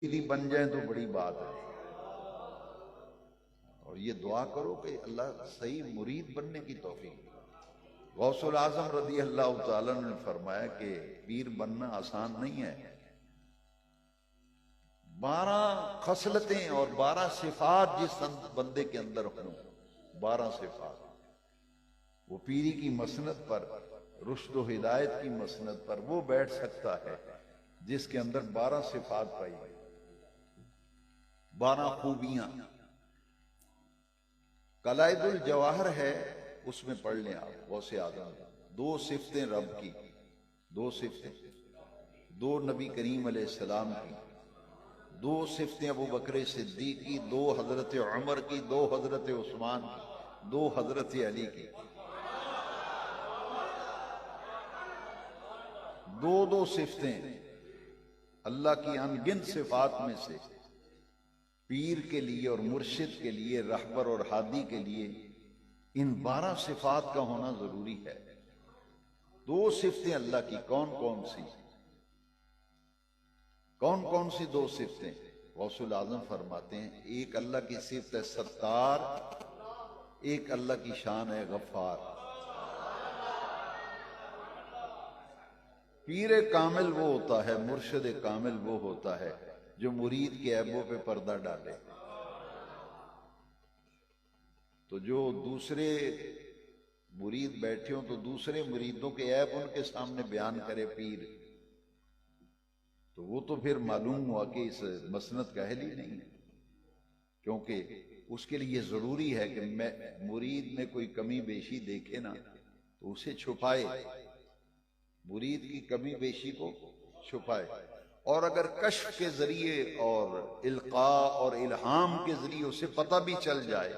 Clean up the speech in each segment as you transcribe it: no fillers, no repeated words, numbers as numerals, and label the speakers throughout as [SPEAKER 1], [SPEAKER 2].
[SPEAKER 1] ہی بن جائیں تو بڑی بات ہے، اور یہ دعا کرو کہ اللہ صحیح مرید بننے کی توفیق دے۔ غوث العظم رضی اللہ تعالیٰ نے فرمایا کہ پیر بننا آسان نہیں ہے، 12 خصلتیں اور 12 صفات جس بندے کے اندر ہوں، 12 صفات، وہ پیری کی مسند پر، رشد و ہدایت کی مسند پر وہ بیٹھ سکتا ہے جس کے اندر 12 صفات پائی گئی، 12 خوبیاں۔ قلائد الجواہر ہے، اس میں پڑھ لیں آپ، غوث اعظم 2 صفتیں رب کی، 2 صفتیں، 2 نبی کریم علیہ السلام کی، 2 صفتیں ابو بکر صدیق کی، 2 حضرت عمر کی، 2 حضرت عثمان کی، 2 حضرت علی کی، 2 صفتیں اللہ کی انگن صفات میں سے پیر کے لیے اور مرشد کے لیے، رہبر اور ہادی کے لیے ان 12 صفات کا ہونا ضروری ہے۔ 2 صفتیں اللہ کی کون کون سی؟ کون کون سی 2 صفتیں؟ غوث العظم فرماتے ہیں ایک اللہ کی صفت ہے ستار، ایک اللہ کی شان ہے غفار۔ پیر کامل وہ ہوتا ہے، مرشد کامل وہ ہوتا ہے جو مرید کے عیبوں پہ پردہ ڈالے۔ تو جو دوسرے مرید بیٹھے ہوں تو دوسرے مریدوں کے عیب ان کے سامنے بیان کرے پیر، تو وہ تو پھر معلوم ہوا کہ اس مسند کا اہل ہی نہیں ہے، کیونکہ اس کے لیے ضروری ہے کہ مرید میں کوئی کمی بیشی دیکھے نا تو اسے چھپائے، مرید کی کمی بیشی کو چھپائے، اور اگر کشف کے ذریعے اور القاء اور الہام کے ذریعے اسے پتہ بھی چل جائے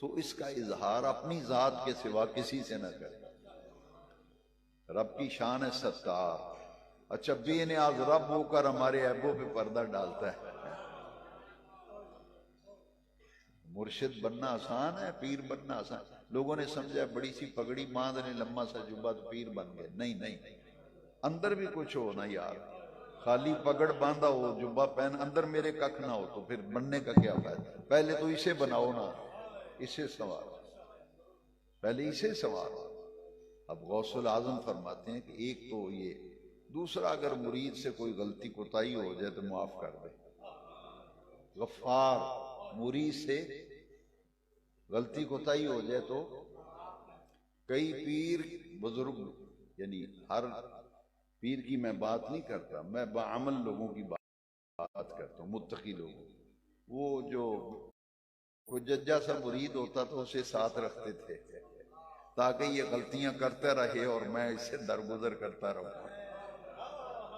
[SPEAKER 1] تو اس کا اظہار اپنی ذات کے سوا کسی سے نہ کرے۔ رب کی شان ہے ستار، اچھا بے نیاز رب ہو کر ہمارے عیبوں پہ پردہ ڈالتا ہے۔ مرشد بننا آسان ہے، پیر بننا آسان؟ لوگوں نے سمجھا بڑی سی پگڑی باندھنے، لمبا سا جبہ تو پیر بن گئے۔ نہیں نہیں، اندر بھی کچھ ہو نا یار، خالی پگڑ باندھا ہو، جبہ پہن، اندر میرے ککھ نہ ہو تو پھر بننے کا کیا فائدہ؟ پہلے تو اسے بناؤ نا، اسے سنوار، پہلے اسے سنوار۔ اب غوث العظم فرماتے ہیں کہ ایک تو یہ، دوسرا اگر مرید سے کوئی غلطی کوتاہی ہو جائے تو معاف کر دے۔ غفار، مرید سے غلطی کوتاہی ہو جائے تو، کئی پیر بزرگ، یعنی ہر پیر کی میں بات نہیں کرتا، میں بعمل لوگوں کی بات کرتا ہوں، متقی لوگوں، وہ جو کوئی ججا سا مرید ہوتا تو اسے ساتھ رکھتے تھے تاکہ یہ غلطیاں کرتا رہے اور میں اس سے درگزر کرتا رہوں۔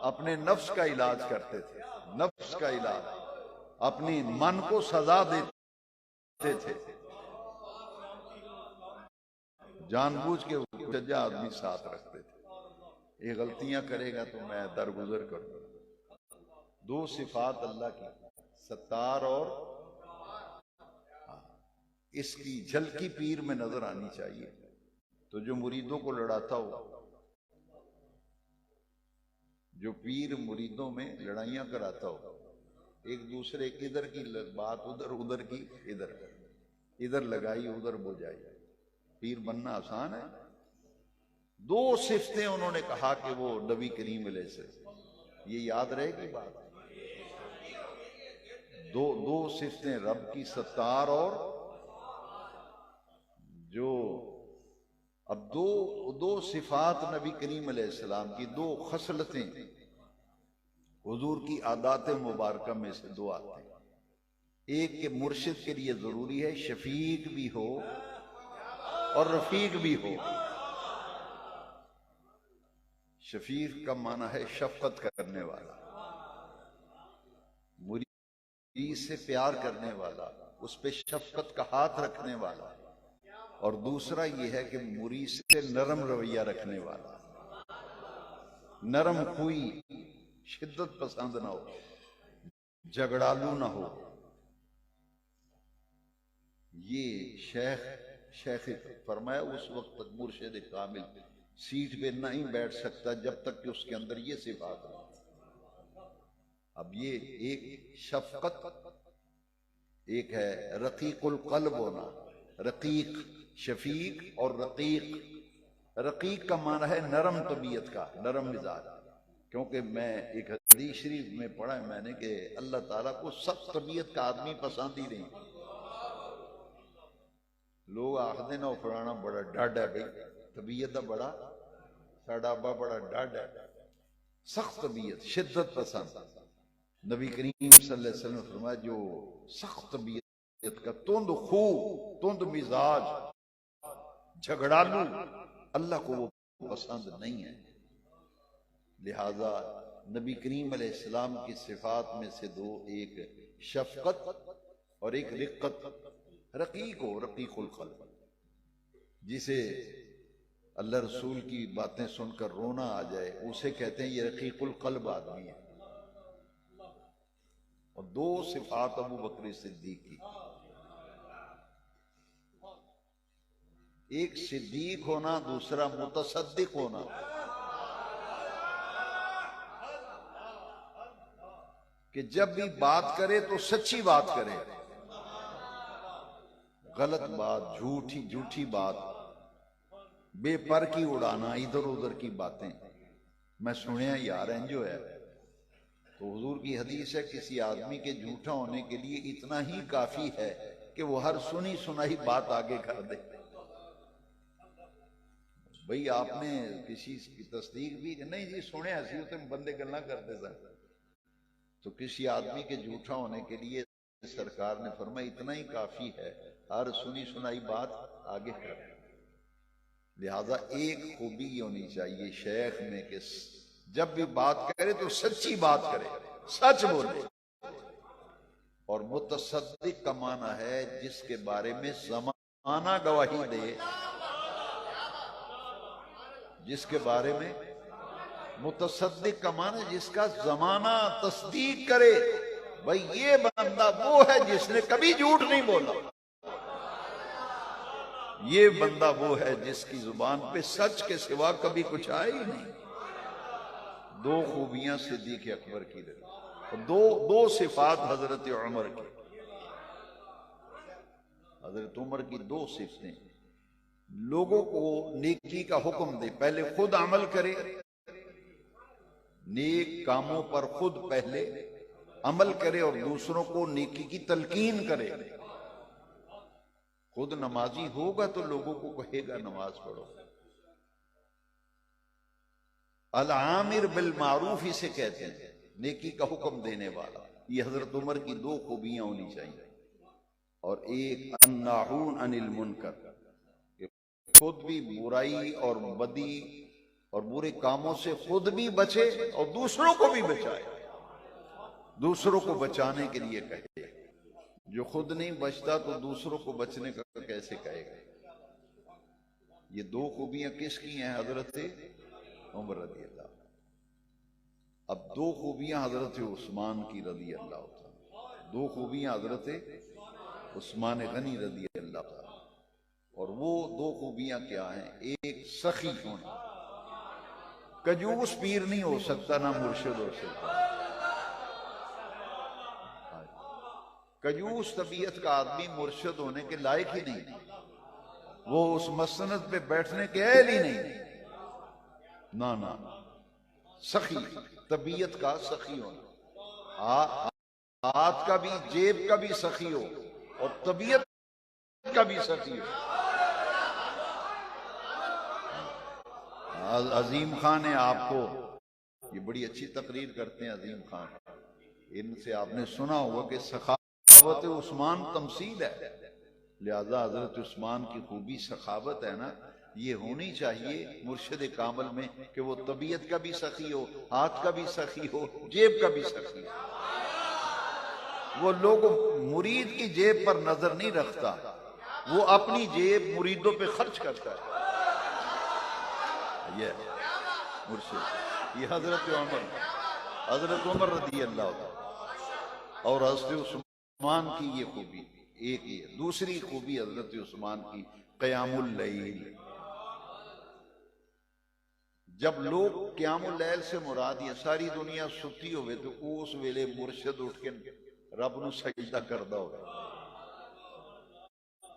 [SPEAKER 1] اپنے نفس کا علاج کرتے تھے، نفس کا علاج، اپنی من کو سزا دیتے تھے، جان بوجھ کے ججا آدمی ساتھ رکھتے تھے، یہ غلطیاں کرے گا تو میں درگزر کروں گا۔ 2 صفات اللہ کی، ستار اور اس کی جھلکی پیر میں نظر آنی چاہیے۔ تو جو مریدوں کو لڑاتا ہو، جو پیر مریدوں میں لڑائیاں کراتا ہو، ایک دوسرے کی ادھر کی بات ادھر، ادھر کی ادھر، ادھر لگائی ادھر بجائی، پیر بننا آسان ہے؟ 2 صفتیں انہوں نے کہا کہ وہ نبی کریم علیہ السلام، یہ یاد رہے گی بات، 2 صفتیں رب کی، ستار اور جو، اب 2 صفات نبی کریم علیہ السلام کی، 2 خصلتیں حضور کی عادات مبارکہ میں سے 2 آتے ہیں۔ ایک کہ مرشد کے لیے ضروری ہے شفیق بھی ہو اور رفیق بھی ہو۔ شفیق کا معنی ہے شفقت کرنے والا، مرید سے پیار کرنے والا، اس پہ شفقت کا ہاتھ رکھنے والا، اور دوسرا یہ ہے کہ مرید سے نرم رویہ رکھنے والا، نرم خوئی، شدت پسند نہ ہو، جھگڑالو نہ ہو۔ یہ شیخ فرمایا اس وقت تک مرشد کامل سیٹ پہ نہیں بیٹھ سکتا جب تک کہ اس کے اندر یہ صفات ہو۔ اب یہ ایک شفقت، ایک ہے رقیق القلب ہونا، رقیق شفیق اور رقیق۔ رقیق کا معنی ہے نرم طبیعت کا، نرم مزاج۔ کیونکہ میں ایک حدیث شریف میں پڑھا ہے میں نے کہ اللہ تعالیٰ کو سخت طبیعت کا آدمی پسند ہی نہیں۔ لوگ آخدے نا فلانا بڑا ڈاڈ ہے، بھائی طبیعت ہے بڑا، ساڈا ابا بڑا ڈاڈ ہے، سخت طبیعت، شدت پسند۔ نبی کریم صلی اللہ علیہ وسلم نے فرمایا جو سخت طبیعت کا، تند خو، تند مزاج، جھگڑالو، اللہ کو وہ پسند نہیں ہے۔ لہذا نبی کریم علیہ السلام کی صفات میں سے دو، ایک شفقت اور ایک رقت۔ رقیق ہو، رقیق القلب، جسے اللہ رسول کی باتیں سن کر رونا آ جائے اسے کہتے ہیں یہ رقیق القلب آدمی ہے۔ اور دو صفات ابو بکر صدیق کی، ایک صدیق ہونا، دوسرا متصدق ہونا۔ کہ جب بھی بات کرے تو سچی بات کرے، غلط بات، جھوٹی بات، بے پر کی اڑانا، ادھر ادھر کی باتیں۔ میں سنیا یار انجو ہے تو حضور کی حدیث ہے کسی آدمی کے جھوٹا ہونے کے لیے اتنا ہی کافی ہے کہ وہ ہر سنی سنائی بات آگے کر دے۔ بھئی آپ نے کسی کی تصدیق بھی نہیں جی سنے ایسی ہوتے بندے گلنا کرتے سن، تو کسی آدمی کے جھوٹا ہونے کے لیے سرکار نے فرمایا اتنا ہی کافی ہے، ہر سنی سنائی بات آگے کر دے۔ لہذا ایک خوبی یہ ہونی چاہیے شیخ میں کہ جب بھی بات کرے تو سچی بات کرے، سچ بولے۔ اور متصدق کا معنی ہے جس کے بارے میں زمانہ گواہی دے، جس کے بارے میں متصدق کا معنی جس کا زمانہ تصدیق کرے، بھئی یہ بندہ وہ ہے جس نے کبھی جھوٹ نہیں بولا، یہ بندہ وہ ہے جس کی زبان پہ سچ کے سوا کبھی کچھ آئے ہی نہیں۔ دو خوبیاں صدیق اکبر کی رہی، دو صفات حضرت عمر کی، حضرت عمر کی دو صفتیں۔ لوگوں کو نیکی کا حکم دے، پہلے خود عمل کرے، نیک کاموں پر خود پہلے عمل کرے اور دوسروں کو نیکی کی تلقین کرے۔ خود نمازی ہوگا تو لوگوں کو کہے گا نماز پڑھو۔ العامر بالمعروف اسے کہتے ہیں، نیکی کا حکم دینے والا۔ یہ حضرت عمر کی دو خوبیاں ہونی چاہیے۔ اور ایک الناہون عن المنکر، خود بھی برائی اور بدی اور برے کاموں سے خود بھی بچے اور دوسروں کو بھی بچائے، دوسروں کو بچانے کے لیے کہے۔ جو خود نہیں بچتا تو دوسروں کو بچنے کا کیسے کہے گا؟ یہ دو خوبیاں کس کی ہیں؟ حضرت عمر رضی اللہ۔ اب دو خوبیاں حضرت عثمان کی رضی اللہ تعالی، دو خوبیاں حضرت عثمان غنی رضی اللہ تعالی۔ اور وہ دو خوبیاں کیا ہیں؟ ایک سخی ہونا، کنجوس پیر نہیں ہو سکتا نہ مرشد ہو سکتا۔ کنجوس طبیعت کا آدمی مرشد ہونے کے لائق ہی نہیں، وہ اس مسند پہ بیٹھنے کے اہل ہی نہیں۔ نہ سخی، طبیعت کا سخی ہونا، ہاتھ کا بھی جیب کا بھی سخی ہو اور طبیعت کا بھی سخی ہو۔ عظیم خان ہے، آپ کو یہ بڑی اچھی تقریر کرتے ہیں عظیم خان، ان سے آپ نے سنا ہوگا کہ سخاوت عثمان تمثیل ہے۔ لہذا حضرت عثمان کی خوبی سخاوت ہے نا، یہ ہونی چاہیے مرشد کامل میں کہ وہ طبیعت کا بھی سخی ہو، ہاتھ کا بھی سخی ہو، جیب کا بھی سخی ہو۔ وہ لوگ مرید کی جیب پر نظر نہیں رکھتا، وہ اپنی جیب مریدوں پہ خرچ کرتا ہے۔ یہ مرشد، یہ حضرت عمر رضی اللہ عنہ اور حضرت عثمان کی یہ خوبی ایک ہی ہے۔ دوسری خوبی حضرت عثمان کی قیام اللیل، جب لوگ قیام اللیل سے مراد یہ ساری دنیا ستی ہوئے تو اس ویلے مرشد اٹھ کے رب نو سجدہ کردا ہوگا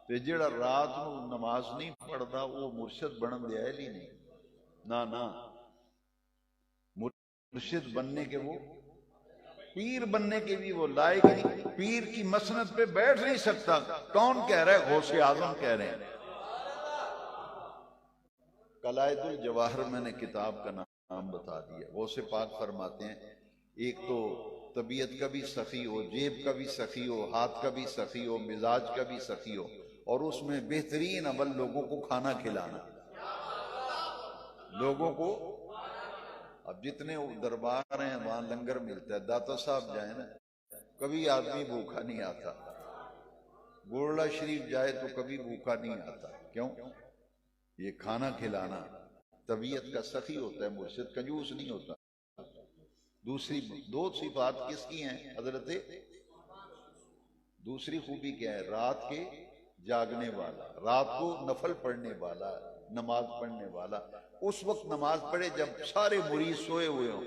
[SPEAKER 1] تے جڑا رات نو نماز نہیں پڑھدا وہ مرشد بنن دے اہل ہی نہیں. نہ مرشد بننے کے وہ پیر بننے کے بھی وہ لائق نہیں. پیر کی مسند پہ بیٹھ نہیں سکتا. کون کہہ رہا ہے؟ غوث اعظم کہہ رہے ہیں. قلائد الجواہر میں نے کتاب کا نام بتا دیا. غوث پاک فرماتے ہیں ایک تو طبیعت کا بھی سخی ہو، جیب کا بھی سخی ہو، ہاتھ کا بھی سخی ہو، مزاج کا بھی سخی ہو، اور اس میں بہترین عمل لوگوں کو کھانا کھلانا. لوگوں کو اب جتنے دربار ہیں وہاں لنگر ملتا ہے. داتا صاحب جائیں نا کبھی آدمی بھوکا نہیں آتا. گولڑا شریف جائے تو کبھی بھوکا نہیں آتا. کیوں؟ یہ کھانا کھلانا طبیعت کا سخی ہوتا ہے. مرشد کنجوس نہیں ہوتا. دوسری دو صفات کس کی ہیں حضرت؟ دوسری خوبی کیا ہے؟ رات کے جاگنے والا، رات کو نفل پڑھنے والا، نماز پڑھنے والا. اس وقت نماز پڑھے جب سارے مرید سوئے ہوئے ہوں.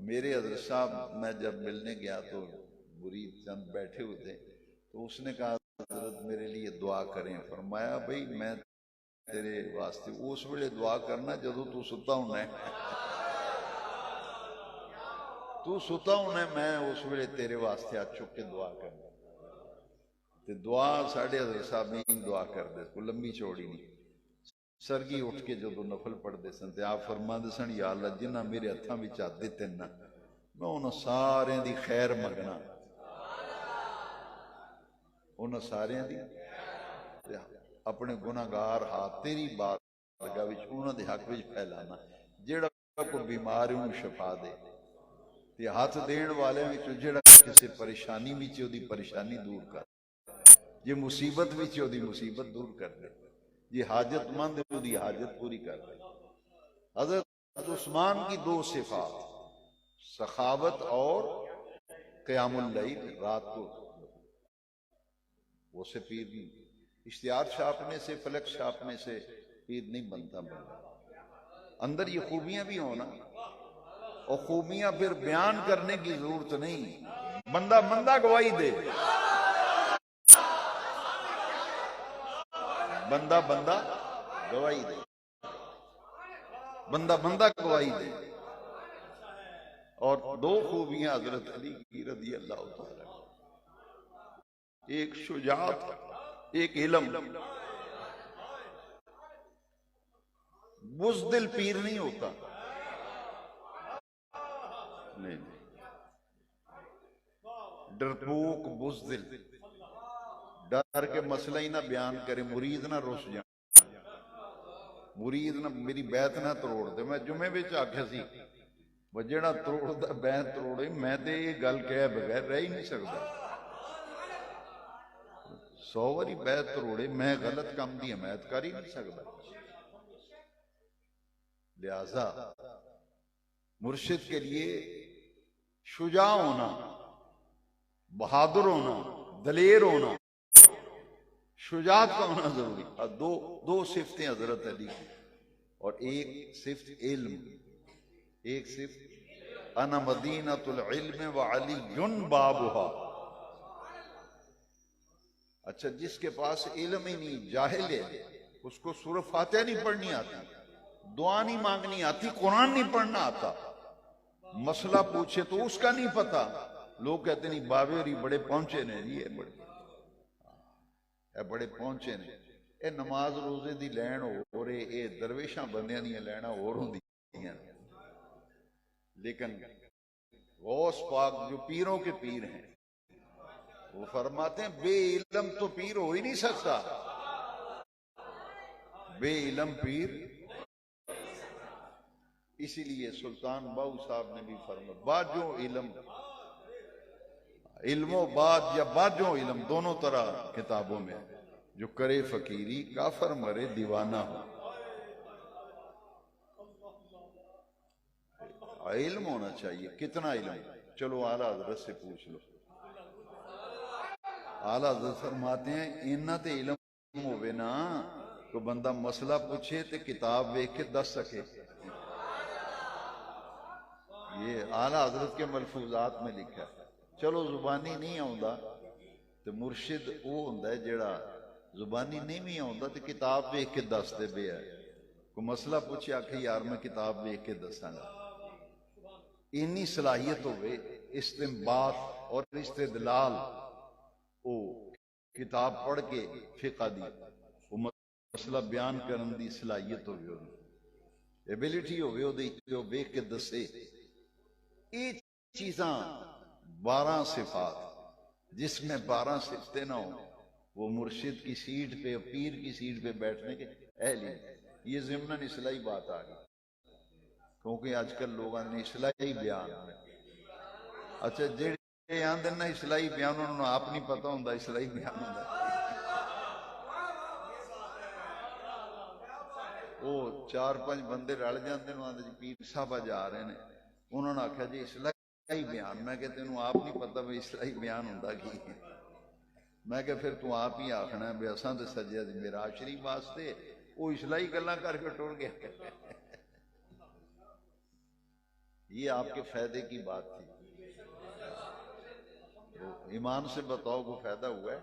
[SPEAKER 1] میرے حضرت صاحب میں جب ملنے گیا تو مرید چند بیٹھے ہوئے تھے تو اس نے کہا حضرت میرے لیے دعا کریں. فرمایا بھئی میں تیرے واسطے اس ویلے دعا کرنا جدو تو ستا ہونا ہے. تو ستا ہونا ہے، میں اس ویلے تیرے واسطے ہاتھ چک کے دعا کرنا. تے دعا ساڑھے حضرت صاحب نہیں دعا کر دے کو لمبی چوڑی نہیں. سرگی اٹھ کے جو نفل پڑھ دے سن تے آپ فرما دے سن یا اللہ جنہ میرے ہتھاں وچ ہاتھ دتے نا میں انہاں سارے دی خیر منگنا. انہاں سارے دی اپنے گناہگار ہاتھ تیری بارگاہ وچ انہاں دے حق وچ پھیلانا. جیڑا کوئی بیمار ہے انہوں شفا دے تے ہاتھ دین والے وچ جیڑا کسی پریشانی وچ دی پریشانی دور کر، یہ مصیبت وچ دی مصیبت دور کر دے، یہ حاجت مند دی حاجت پوری کر دے. حضرت عثمان کی دو صفات سخاوت اور قیام اللیل، رات کو وہ سے پیر نہیں. اشتہار چھاپنے سے فلک چھاپنے سے پیر نہیں بنتا. اندر یہ خوبیاں بھی ہونا اور خوبیاں پھر بیان کرنے کی ضرورت نہیں. بندہ گواہی دے، بندہ گواہی دے، بندہ گواہی دے. اور دو خوبیاں حضرت علی کی رضی اللہ تعالی، ایک شجاعت، ایک علم. بزدل پیر نہیں ہوتا. نہیں ڈرپوک بزدل، ڈر کے مسئلہ ہی نہ بیان کرے، مرید نہ رس جائے، مرید نہ میری بیعت نہ تروڑ دے. میں جمعے وچ آکھیا سی وہ جڑا تروڑ دا بیعت تروڑے، میں تے یہ گل کہے بغیر رہ ہی نہیں سکتا. 100 واری بیعت تروڑے میں غلط کام دی حمایت کر ہی نہیں سکتا. لہذا مرشد کے لیے شجاع ہونا، بہادر ہونا، دلیر ہونا، شجاعت کا ہونا ضروری. دو صفتیں حضرت علی کی، اور ایک صفت علم، ایک صفت انا مدینۃ العلم وعلی بابھا. اچھا جس کے پاس علم ہی نہیں، جاہل ہے، اس کو سورہ فاتحہ نہیں پڑھنی آتی، دعا نہیں مانگنی آتی، قرآن نہیں پڑھنا آتا، مسئلہ پوچھے تو اس کا نہیں پتا. لوگ کہتے نہیں باویری بڑے پہنچے نے، یہ بڑے پہنچے نے. اے نماز روزے دی لین ہو رہے، اے درویشاں بندیاں دی لینا ہو رہی. لیکن غوث پاک جو پیروں کے پیر ہیں وہ فرماتے ہیں بے علم تو پیر ہو ہی نہیں سکتا. بے علم پیر. اسی لیے سلطان باہو صاحب نے بھی فرمایا باجو علم، علم و باج یا باجو علم دونوں طرح کتابوں میں، جو کرے فقیری کافر مرے دیوانہ ہو. علم ہونا چاہیے. کتنا علم؟ چلو اعلیٰ حضرت سے پوچھ لو. اعلیٰ حضرت فرماتے ہیں انہ تے علم ہوئے نا کوئی بندہ مسئلہ پوچھے تو کتاب ویکھ کے دس سکے. یہ اعلیٰ حضرت کے ملفوظات میں لکھا ہے. چلو زبانی نہیں آؤں تو مرشد وہ ہوندا ہے جڑا زبانی نہیں بھی آؤں تو کتاب ویکھ کے دس دے بے ہے. کوئی مسئلہ پوچھے آکھے یار میں کتاب ویکھ کے دساں گا. اینی صلاحیت ہوئے استنباط اور استدلال او کتاب پڑھ کے فقہ دی وہ مسئلہ بیان کرن دی صلاحیت ہوئے ایبیلٹی ہوئے او دی جو ویکھ کے دسے. یہ چیزاں 12 صفات جس میں 12 صفتیں نہ ہوں وہ مرشد کی سیٹ پہ پیر کی سیٹ پہ بیٹھنے کے اہل ہی. یہ ضمناً اصلاحی بات آ گئی کیونکہ آج کل لوگوں نے اصلاحی بیان اچھا جڑے آندے نا اصلاحی بیان انہوں نے آپ نہیں پتہ ہوندا اصلاحی بیان ہوندا. وہ 4-5 بندے رل جاندے نے آندے پیر صاحب جا رہے ہیں انہوں نے آکھیا جی اصلاحی بیان. میں کہ تینوں آپ نہیں پتہ بھی اصلاحی بیان ہوندا کی. میں کہ پھر تو آپ ہی آکھنا ہے بے اساں تے سجدہ معراج شریف واسطے وہ اصلاحی گلاں کر کے ٹر گیا. یہ آپ کے فائدے کی بات تھی. ایمان سے بتاؤ کو فائدہ ہوا ہے؟